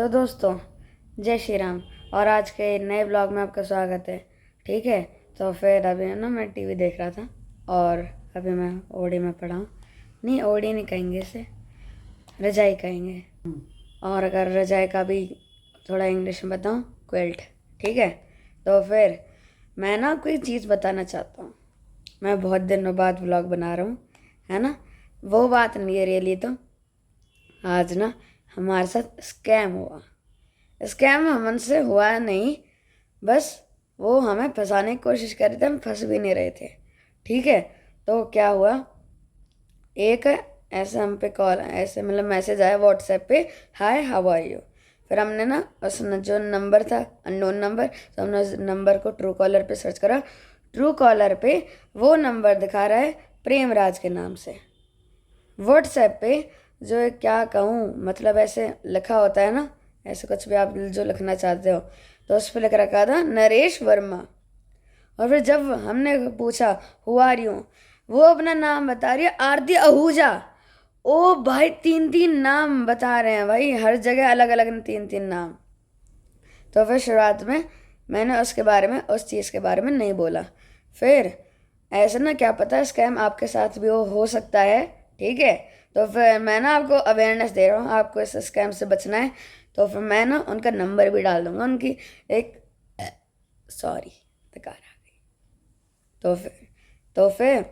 तो दोस्तों, जय श्री राम। और आज के नए ब्लॉग में आपका स्वागत है। ठीक है, तो फिर अभी ना मैं टीवी देख रहा था और अभी मैं ओडी में पढ़ा हूँ। नहीं, ओडी नहीं कहेंगे इसे, रजाई कहेंगे। और अगर रजाई का भी थोड़ा इंग्लिश में बताऊँ, क्विल्ट। ठीक है, तो फिर मैं ना कोई चीज़ बताना चाहता हूँ। मैं बहुत दिनों बाद व्लॉग बना रहा हूँ, है ना। वो बात नहीं है रियली। तो आज ना हमारे साथ स्कैम हुआ। स्कैम हमसे हुआ नहीं, बस वो हमें फंसाने की कोशिश कर रहे थे, हम फंस भी नहीं रहे थे। ठीक है, तो क्या हुआ, एक ऐसे हम पे कॉल ऐसे मतलब मैसेज आया व्हाट्सएप पे, हाय हाउ आर यू। फिर हमने ना उस जो नंबर था अननोन नंबर, तो हमने उस नंबर को ट्रू कॉलर पे सर्च करा। ट्रू कॉलर पे वो नंबर दिखा रहा है प्रेमराज के नाम से। व्हाट्सएप पे जो क्या कहूँ, मतलब ऐसे लिखा होता है ना, ऐसे कुछ भी आप जो लिखना चाहते हो, तो उस पर लिख रखा था नरेश वर्मा। और फिर जब हमने पूछा हु आर यू, वो अपना नाम बता रही है आरती आहूजा। ओ भाई, 3 3 नाम बता रहे हैं भाई, हर जगह अलग अलग 3 3 नाम। तो फिर शुरुआत में मैंने उसके बारे में, उस चीज़ के बारे में नहीं बोला। फिर ऐसा ना, क्या पता स्कैम आपके साथ भी हो सकता है। ठीक है, तो फिर मैं ना आपको अवेयरनेस दे रहा हूँ, आपको इस स्कैम से बचना है। तो फिर मैं ना उनका नंबर भी डाल दूंगा, उनकी एक सॉरी बेकार आ गई। तो फिर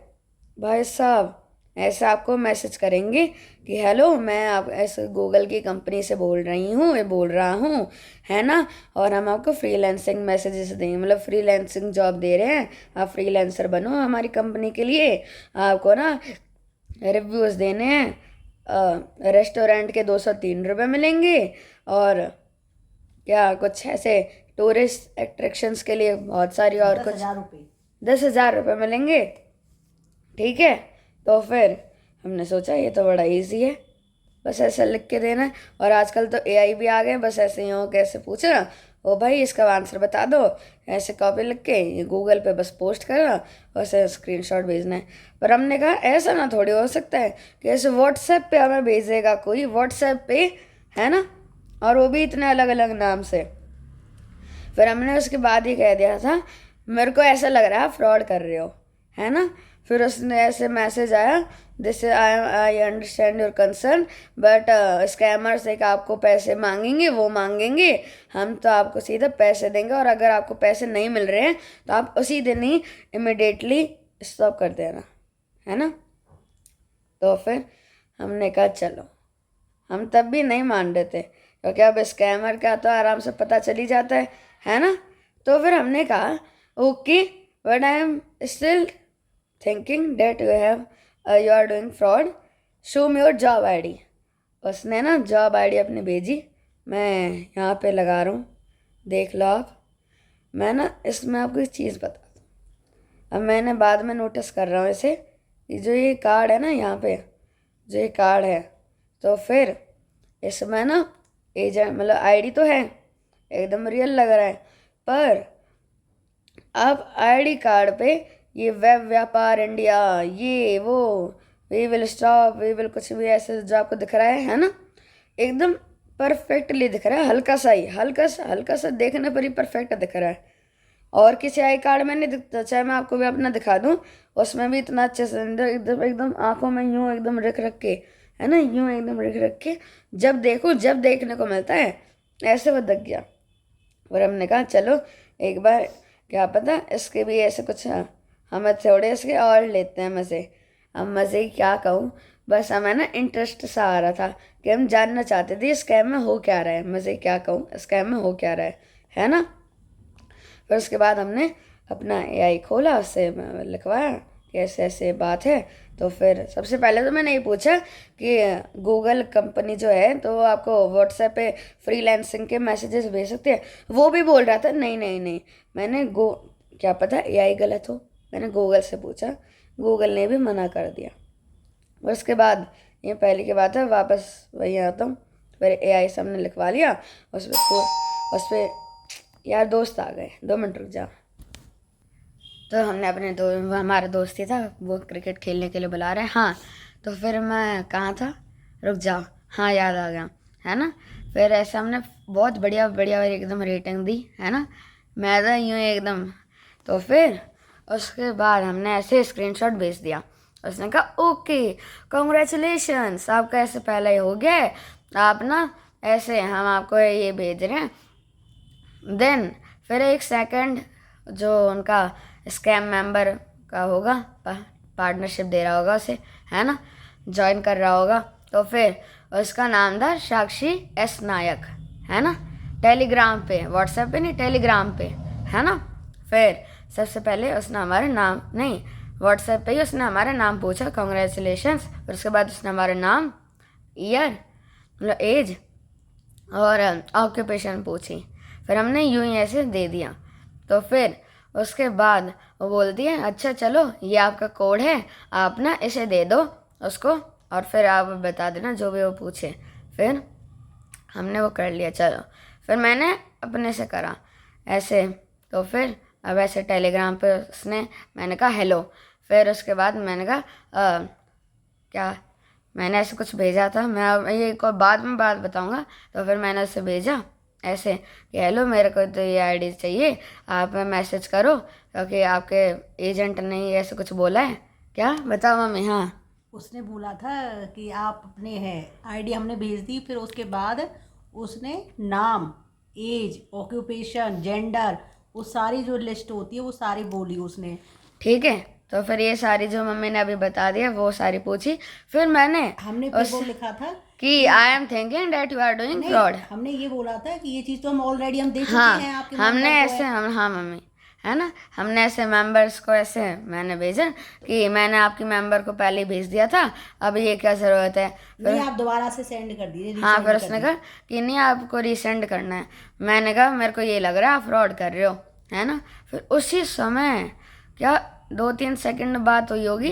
भाई साहब ऐसे आपको मैसेज करेंगे कि हेलो, मैं आप ऐसे गूगल की कंपनी से बोल रही हूँ, ये बोल रहा हूँ, है ना। और हम आपको फ्रीलांसिंग मैसेजेस देंगे, मतलब फ्रीलांसिंग जॉब दे रहे हैं, आप फ्रीलांसर बनो हमारी कंपनी के लिए। आपको ना रिव्यूज़ देने हैं, रेस्टोरेंट के 203 रुपये मिलेंगे। और क्या कुछ ऐसे टूरिस्ट अट्रैक्शंस के लिए बहुत सारी और कुछ 10,000 रुपये मिलेंगे। ठीक है, तो फिर हमने सोचा ये तो बड़ा इजी है, बस ऐसा लिख के देना है। और आजकल तो एआई भी आ गए, बस ऐसे ही हो कैसे पूछना, ओ भाई इसका आंसर बता दो, ऐसे कॉपी लिख के ये गूगल पे बस पोस्ट करना और ऐसे स्क्रीनशॉट भेजना है। पर हमने कहा ऐसा ना थोड़ी हो सकता है कि ऐसे व्हाट्सएप पे हमें भेजेगा कोई, व्हाट्सएप पे, है ना, और वो भी इतने अलग अलग नाम से। फिर हमने उसके बाद ही कह दिया था मेरे को ऐसा लग रहा है फ्रॉड कर रहे हो, है ना। फिर उसने ऐसे मैसेज आया, this I understand your concern but scammers एक आपको पैसे मांगेंगे, वो मांगेंगे, हम तो आपको सीधा पैसे देंगे, और अगर आपको पैसे नहीं मिल रहे हैं तो आप उसी दिन ही इमिडिएटली स्टॉप कर देना, है ना। तो फिर हमने कहा चलो, हम तब भी नहीं मान रहे थे क्योंकि अब स्कैमर का तो आराम से पता चल ही जाता है ना। तो फिर हमने कहा okay, but I am still thinking that you are doing fraud, show me your job ID. उसने ना जॉब आईडी अपनी भेजी, मैं यहाँ पे लगा रहा हूँ, देख लो आप। मैं ना इसमें आपको एक चीज़ बता दूँ, अब मैंने बाद में नोटिस कर रहा हूँ इसे, जो ये कार्ड है ना, यहाँ पे जो ये कार्ड है, तो फिर इसमें ना एजेंट मतलब आईडी तो है, एकदम रियल लग रहा है, पर अब आईडी कार्ड पे ये वेब व्यापार इंडिया, ये वो, we will stop, we will कुछ भी ऐसे जो आपको दिख रहा है ना, एकदम परफेक्टली दिख रहा है, हल्का सा ही, हल्का सा देखने पर ही परफेक्ट दिख रहा है। और किसी आई कार्ड में नहीं दिखता, चाहे मैं आपको भी अपना दिखा दूँ, उसमें भी इतना अच्छे से एकदम एकदम आंखों में यूँ एकदम रख रख के, है ना, यूँ एकदम रख रख के जब देखूँ, जब देखने को मिलता है, ऐसे वो दिख गया। और हमने कहा चलो एक बार, क्या पता इसके भी ऐसे कुछ, हमें थोड़े इसके और लेते हैं मज़े। अब मज़े ही क्या कहूँ, बस हमें ना इंटरेस्ट सा आ रहा था कि हम जानना चाहते थे स्कैम में हो क्या रहा है, मज़े क्या कहूँ स्कैम में हो क्या रहा है ना। फिर उसके बाद हमने अपना एआई खोला, उससे लिखवाया कि ऐसे ऐसे बात है। तो फिर सबसे पहले तो मैंने ये पूछा कि गूगल कंपनी जो है तो वो आपको व्हाट्सएप पे फ्रीलांसिंग के मैसेजेस भेज सकते हैं। वो भी बोल रहा था नहीं नहीं नहीं, मैंने क्या पता एआई गलत हो, मैंने गूगल से पूछा, गूगल ने भी मना कर दिया। और उसके बाद ये पहले की बात है, वापस वही आता हूँ, फिर एआई से हमने लिखवा लिया। उस पर यार दोस्त आ गए, 2 मिनट रुक जाओ। तो हमने अपने हमारा दोस्त ही था, वो क्रिकेट खेलने के लिए बुला रहे हैं। हाँ, तो फिर मैं कहाँ था, रुक जाओ, हाँ याद आ गया, है ना। फिर ऐसे हमने बहुत बढ़िया बढ़िया एकदम रेटिंग दी, है ना, मैं तो यूँ एकदम। तो फिर उसके बाद हमने ऐसे स्क्रीनशॉट भेज दिया। उसने कहा ओके कॉन्ग्रेचुलेशंस, आपका ऐसे पहले ही हो गया है, आप ना ऐसे हम आपको ये भेज रहे हैं। देन फिर एक सेकंड जो उनका स्कैम मेंबर का होगा, पार्टनरशिप दे रहा होगा उसे, है ना, ज्वाइन कर रहा होगा। तो फिर उसका नाम था साक्षी एस नायक, है ना, टेलीग्राम पे, व्हाट्सएप पे नहीं, टेलीग्राम पे, है ना। फिर सबसे पहले उसने हमारे नाम नहीं, व्हाट्सएप पे ही उसने हमारा नाम पूछा, कॉन्ग्रेचुलेशंस। फिर उसके बाद उसने हमारा नाम, ईयर मतलब एज और ऑक्यूपेशन पूछी। फिर हमने यूं ही ऐसे दे दिया। तो फिर उसके बाद वो बोलती है अच्छा चलो ये आपका कोड है, आप ना इसे दे दो उसको और फिर आप बता देना जो भी वो पूछे। फिर हमने वो कर लिया, चलो। फिर मैंने अपने से करा ऐसे। तो फिर अब ऐसे टेलीग्राम पे उसने, मैंने कहा हेलो। फिर उसके बाद मैंने कहा क्या, मैंने ऐसे कुछ भेजा था, मैं अब ये को बाद में बात बताऊंगा। तो फिर मैंने उसे भेजा ऐसे कि हेलो मेरे को तो ये आईडी चाहिए, आप मैसेज करो क्योंकि आपके एजेंट ने ही ऐसे कुछ बोला है। क्या बताओ मम्मी? हाँ उसने बोला था कि आप अपने हैं, आईडी हमने भेज दी। फिर उसके बाद उसने नाम, एज, ऑक्यूपेशन, जेंडर, वो सारी जो लिस्ट होती है वो सारी बोली उसने। ठीक है। तो फिर ये सारी जो मम्मी ने अभी बता दिया वो सारी पूछी। फिर मैंने हमने फिर वो लिखा था कि I am thinking that you are doing नहीं, फ्रॉड। हमने ये बोला था कि ये चीज़ तो हम ऑलरेडी हम दे चुके हाँ हैं आपके हमने मेंबर को ऐसे है। हाँ मम्मी, है ना, हमने ऐसे मेंबर्स को ऐसे मैंने भेजा कि मैंने आपकी मेंबर को पहले ही भेज दिया था, अब ये क्या ज़रूरत है। नहीं, फिर आप दोबारा से सेंड कर दीजिए, हाँ, फिर रीसेंड कर उसने दीजिए। कहा कि नहीं आपको रीसेंड करना है। मैंने कहा मेरे को ये लग रहा है आप फ्रॉड कर रहे हो, है ना। फिर उसी समय क्या 2-3 सेकंड बात हुई होगी,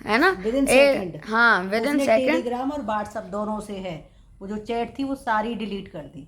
है ना, विद इन सेकंड। हाँ विद इन उसने सेकंड टेलीग्राम और व्हाट्सएप दोनों से है, वो जो चैट थी वो सारी डिलीट कर दी।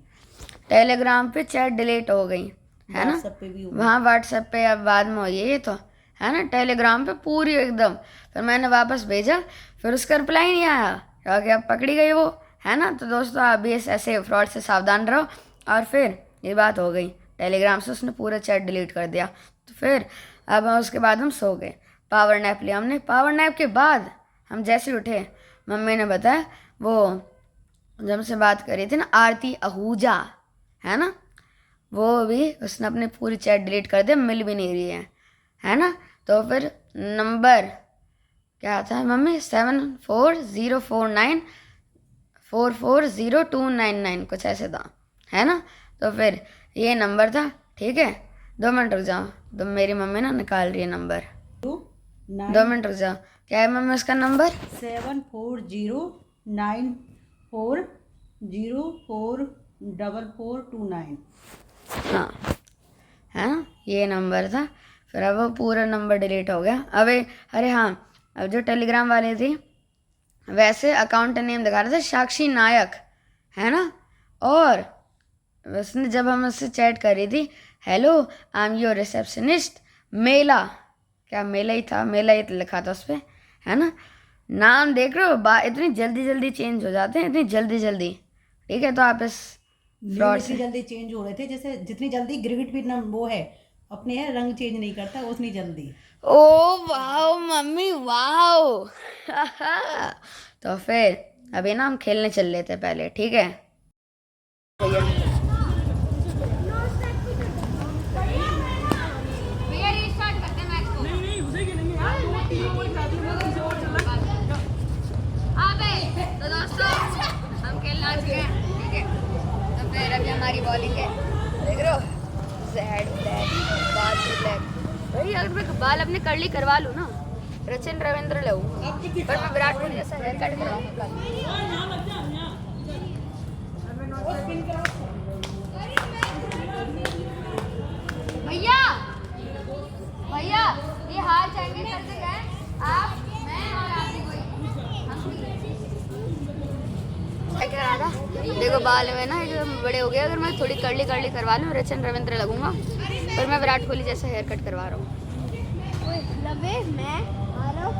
टेलीग्राम पे चैट डिलीट हो गई, है ना, व्हाट्सएप पे भी हो गई। वहाँ व्हाट्सएप पे अब बाद में हुई है ये तो, है ना, टेलीग्राम पे पूरी एकदम। फिर मैंने वापस भेजा, फिर उसका रिप्लाई नहीं आया क्योंकि अब पकड़ी गई वो, है ना। तो दोस्तों आप भी ऐसे फ्रॉड से सावधान रहो। और फिर ये बात हो गई, टेलीग्राम से उसने पूरा चैट डिलीट कर दिया। तो फिर अब उसके बाद हम सो गए, पावर नैप लिया हमने। पावर नैप के बाद हम जैसे उठे, मम्मी ने बताया वो जब हमसे बात करी थी ना आरती आहूजा, है ना, वो भी उसने अपनी पूरी चैट डिलीट कर दी, मिल भी नहीं रही है ना। तो फिर नंबर क्या था मम्मी, 740494402999 कुछ ऐसे था, है ना। तो फिर ये नंबर था, ठीक है। 2 मिनट रुक जाओ, तो मेरी मम्मी ना निकाल रही है नंबर। 2 मिनट रुक जाओ, क्या है मम्मी उसका नंबर? 7409404429। हाँ, है ना, ये नंबर था। फिर अब वो पूरा नंबर डिलीट हो गया। अरे हाँ, अब जो टेलीग्राम वाली थी वैसे अकाउंट नेम दिखा रहा था साक्षी नायक, है ना। और उसने जब हम उससे चैट करी थी, hello I am your receptionist मेला, क्या मेला ही था, मेला ही लिखा था उस पर, है ना। नाम देख रहे हो, इतनी जल्दी जल्दी चेंज हो जाते हैं, इतनी जल्दी जल्दी। ठीक है, तो आप इस फ्रॉड इतनी जल्दी चेंज हो रहे थे जैसे जितनी जल्दी गिरगिट भी वो है अपने है रंग चेंज नहीं करता उतनी जल्दी। Oh wow mummy wow. तो फिर अभी ना हम खेलने चल रहे थे पहले, ठीक है। तो दोस्तों हम खेलना आ चुके हैं, ठीक है। तो फिर अभी हमारी बॉलिंग है, देख रहे हो, जेड ब्लैक, बाल ब्लैक। भाई अगर मैं बाल अपने कर्ली करवा लूँ ना, सचिन रविंद्र लगूंगा, पर मैं विराट कोहली जैसा हेयर कट कराऊंगा। भैया भैया ये हार जाएंगे करते गए आप, मैं और आप ही कोई क्या कह रहा था। देखो बाल में ना एकदम बड़े हो गए, अगर मैं थोड़ी कर्ली कर्ली करवा लूँ सचिन रविंद्र लगूंगा, पर मैं विराट कोहली जैसा हेयर कट करवा रहा हूँ। मैं आ रहा हूँ।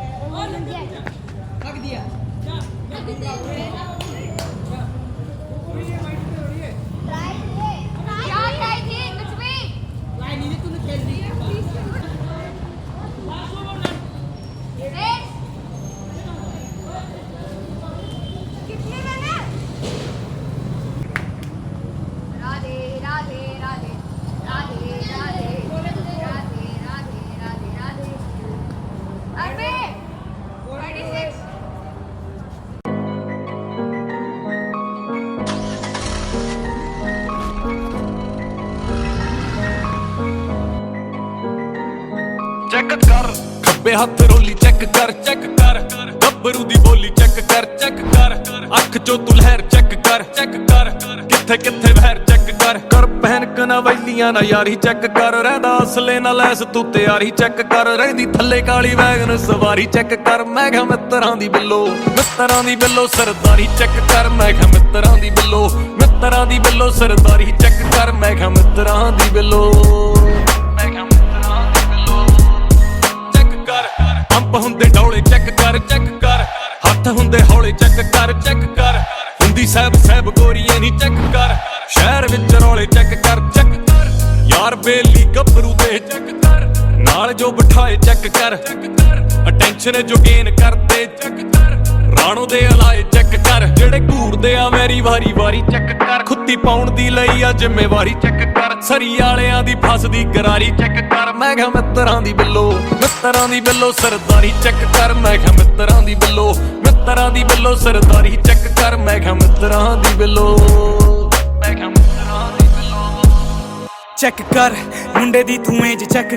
राधे राधे राधे राधे राधे राधे राधे राधे अबे 26 ਚੈੱਕ ਕਰ ਖੱਬੇ ਹੱਥ ਰੋਲੀ ਚੈੱਕ ਕਰ ਗੱਭਰੂ ਦੀ ਬੋਲੀ ਚੈੱਕ ਕਰ ਅੱਖ ਚੋਂ ਤੂੰ ਲਹਿਰ ਚੈੱਕ ਕਰ ਕਿੱਥੇ ਕਿੱਥੇ ਵਹਿਰ ਚੈੱਕ ਕਰ ਪਹਿਨ ਕਨਵੈਲੀਆਂ ਨਾ ਯਾਰੀ ਚੈੱਕ ਕਰ ਰਹਿੰਦਾ ਅਸਲੇ ਨਾਲ ਲੈਸ ਤੂੰ ਤਿਆਰੀ ਚੈੱਕ ਕਰ ਰਹਿੰਦੀ ਥੱਲੇ ਕਾਲੀ ਵੈਗਨ ਸਵਾਰੀ ਚੈੱਕ ਕਰ ਮੈਂ ਕਿਹਾ ਮਿੱਤਰਾਂ ਦੀ ਬਿੱਲੋ ਸਰਦਾਰੀ ਚੈੱਕ ਕਰ ਮੈਂ ਕਿਹਾ ਮਿੱਤਰਾਂ ਦੀ ਬਿੱਲੋ ਸਰਦਾਰੀ ਚੈੱਕ ਕਰ ਮੈਂ ਕਿਹਾ ਮਿੱਤਰਾਂ ਦੀ ਬਿੱਲੋ ਅੰਬ ਹੁੰਦੇ ਡੌਲੇ ਚੈੱਕ ਕਰ ਹੱਥ ਹੁੰਦੇ ਹੌਲੇ ਚੈੱਕ ਕਰ ਹੁੰਦੀ ਸਹਿਬ ਗੋਰੀਏ ਨੀ ਚੈੱਕ ਕਰ ਸ਼ਹਿਰ ਵਿੱਚ ਰੌਲੇ ਚੈੱਕ ਕਰ ਯਾਰ ਬੇਲੀ ਗੱਭਰੂ ਦੇ ਚੈੱਕ ਕਰ ਨਾਲ ਜੋ ਬਿਠਾਏ ਚੈੱਕ ਕਰ ਅਟੈਂਸ਼ਨ ਜੋ ਗੇਨ ਕਰਦੇ ਚੈੱਕ ਕਰ ਰਾਣੋ ਦੇ ਅਲਾਏ ਚੈੱਕ ਕਰ ਜਿਹੜੇ ਘੂਰਦੇ ਆ ਮੇਰੀ ਵਾਰੀ ਚੈੱਕ ਕਰ ਖੁੱਤੀ ਪਾਉਣ ਦੀ ਲਈ ਆ ਜ਼ਿੰਮੇਵਾਰੀ ਚੈੱਕ ਕਰ ਸਰੀ ਵਾਲਿਆਂ ਦੀ ਫਸਦੀ ਗਰਾਰੀ ਚੈੱਕ ਕਰ ਮੈਂ ਕਿਹਾ ਮਿੱਤਰਾਂ ਦੀ ਬਿੱਲੋ ਸਰਦਾਰੀ ਚੈੱਕ ਕਰ ਮੈਂ ਕਿਹਾ ਮਿੱਤਰਾਂ ਦੀ ਬਿੱਲੋ ਸਰਦਾਰੀ ਚੈੱਕ ਕਰ ਮੈਂ ਕਿਹਾ ਮਿੱਤਰਾਂ ਦੀ ਬਿੱਲੋ ਚੈੱਕ ਕਰ ਮੁੰਡੇ ਦੀ ਤੂੰ ਏਜ ਚੈੱਕ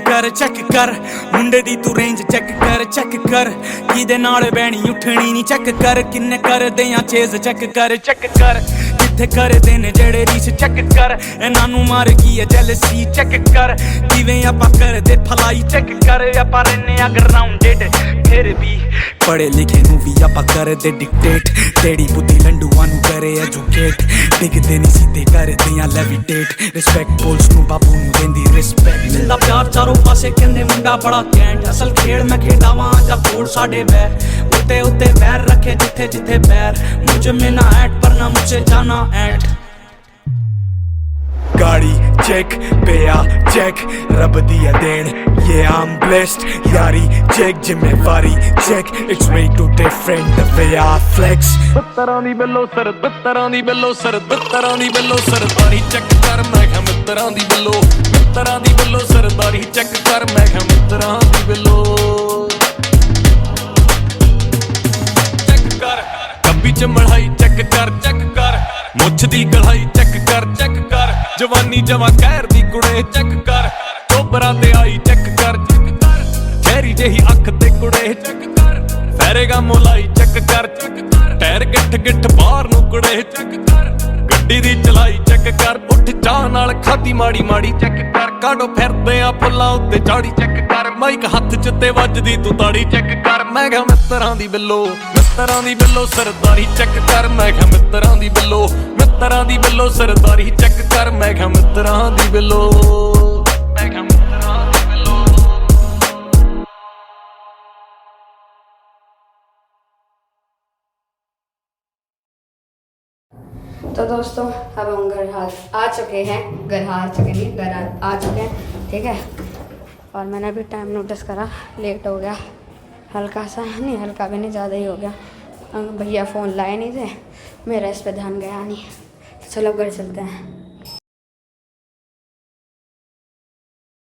ਕਰ ਮੁੰਡੇ ਦੀ ਤੂੰ ਰੇਂਜ ਚੈੱਕ ਕਰ ਕਿਹਦੇ ਨਾਲ ਬਹਿਣੀ ਉੱਠਣੀ ਨਹੀਂ ਚੈੱਕ ਕਰ ਕਿੰਨੇ ਕਰਦੇ ਆ ਚੇਜ਼ ਚੈੱਕ ਕਰ ਕਿੱਥੇ ਕਰਦੇ ਨੇ ਜਿਹੜੇ ਰੀਸ ਚੈੱਕ ਕਰ ਇਹਨਾਂ ਨੂੰ ਮਾਰ ਗਈ ਹੈ ਜੈਲਸੀ ਚੈੱਕ ਕਰ ਕਿਵੇਂ ਆਪਾਂ ਕਰਦੇ ਫਲਾਈ ਚੈੱਕ ਕਰ ਆਪਾਂ ਰਹਿੰਦੇ ਆ ਗਰਾਊਂਡਡ ਫਿਰ ਵੀ ਪੜੇ ਲਿਖੇ ਨੂੰ ਵੀ ਆਪਾਂ ਕਰਦੇ ਡਿਕਟੇਟ ਤੇਰੀ ਬੁੱਧੀ ਲੰਡੂਆਂ ਨੂੰ ਕਰੇ ਐਜੂਕੇਟ ਡਿੱਗਦੇ ਨਹੀਂ ਸਿੱਧੇ ਕਰਦੇ ਆ ਲੈਵੀਟੇਟ ਰਿਸਪੈਕਟ ਬੋਲਸ ਨੂੰ ਬਾਪੂ ਨੂੰ ਦਿੰਦੀ ਰਿਸਪੈਕਟ ਮਿਲਦਾ ਪਿਆਰ ਚਾਰੋਂ ਪਾਸੇ ਕਹਿੰਦੇ ਮੁੰਡਾ ਬੜਾ ਕੈਂਟ ਅਸਲ ਖੇਡ ਮੈਂ ਖੇਡਾਵਾਂ ਜਾਂ ਕੋੜ ਸਾਡੇ ਬੈਰ ਉੱਤੇ ਵੈਰ ਰੱਖੇ ਜਿੱਥੇ ਬੈਰ ਮੁਝ ਮੇ ਨਾ ਐਟ ਪਰ ਨਾ ਮੁਝੇ ਜਾਣਾ ਐਟ ਗਾੜੀ ਚੈੱਕ ਪਿਆ ਚੈੱਕ ਰੱਬ ਦੀ ਦੇਣ yeah I'm blessed ਯਾਰੀ ਚੈੱਕ ਜ਼ਿੰਮੇਵਾਰੀ check it's way too different the way I flex ਮਿੱਤਰਾਂ ਦੀ ਬਿੱਲੋ ਸਰਦਾਰੀ ਚੈੱਕ ਕਰ ਮੈਂ ਕਿਹਾ ਮਿੱਤਰਾਂ ਦੀ ਬਿੱਲੋ ਸਰਦਾਰੀ ਚੈੱਕ ਕਰ ਮੈਂ ਕਿਹਾ ਮਿੱਤਰਾਂ ਦੀ ਬਿੱਲੋ ਚੈੱਕ ਕਰ ਕੱਬੀ ਚ ਮੜਾਈ ਚੈੱਕ ਕਰ ਮੁੱਛ ਦੀ ਕਢਾਈ ਚੈੱਕ ਕਰ ਜਵਾਨੀ ਜਮਾ ਕਹਿਰ ਦੀ ਕੁੜੇ ਚੈੱਕ ਕਰ ਟੋਬਰਾਂ ਤੇ ਆਈ ਚੈੱਕ ਕਰ ਚਿਹਰੀ ਜਿਹੀ ਅੱਖ ਤੇ ਕੁੜੇ ਚੈੱਕ ਕਰ ਫੈਰੇਗਾ ਮੋਲਾਈ ਚੈੱਕ ਕਰ ਟਾਇਰ ਗਿੱਠ ਬਾਹਰ ਨੂੰ ਕੁੜੇ ਚੈੱਕ ਕਰ ਗੱਡੀ ਦੀ ਚਲਾਈ ਚੈੱਕ ਕਰ ਉੱਠ ਚਾਹ ਨਾਲ ਖਾਦੀ ਮਾੜੀ ਚੈੱਕ ਕਰ ਕਾਢੋ ਫਿਰਦੇ ਆ ਪੁੱਲਾਂ ਉੱਤੇ ਚਾੜੀ ਚੈੱਕ ਕਰ ਮਾਈਕ ਹੱਥ ਚ ਤੇ ਵੱਜਦੀ ਤੂੰ ਤਾੜੀ ਚੈੱਕ ਕਰ ਮੈਂ ਕਿਹਾ ਮਿੱਤਰਾਂ ਦੀ ਬਿੱਲੋ ਸਰਦਾਰੀ ਚੈੱਕ ਕਰ ਮੈਂ ਕਿਹਾ ਮਿੱਤਰਾਂ ਦੀ ਬਿੱਲੋ ਸਰਦਾਰੀ ਚੈੱਕ ਕਰ ਮੈਂ ਕਿਹਾ ਮਿੱਤਰਾਂ ਦੀ ਬਿੱਲੋ तो दोस्तों अब हम घर आ चुके हैं ठीक है। और मैंने अभी टाइम नोटिस करा, लेट हो गया हल्का सा, नहीं हल्का भी नहीं, ज़्यादा ही हो गया। भैया फ़ोन लाए नहीं थे, मेरा इस पे ध्यान गया नहीं। चलो घर चलते हैं।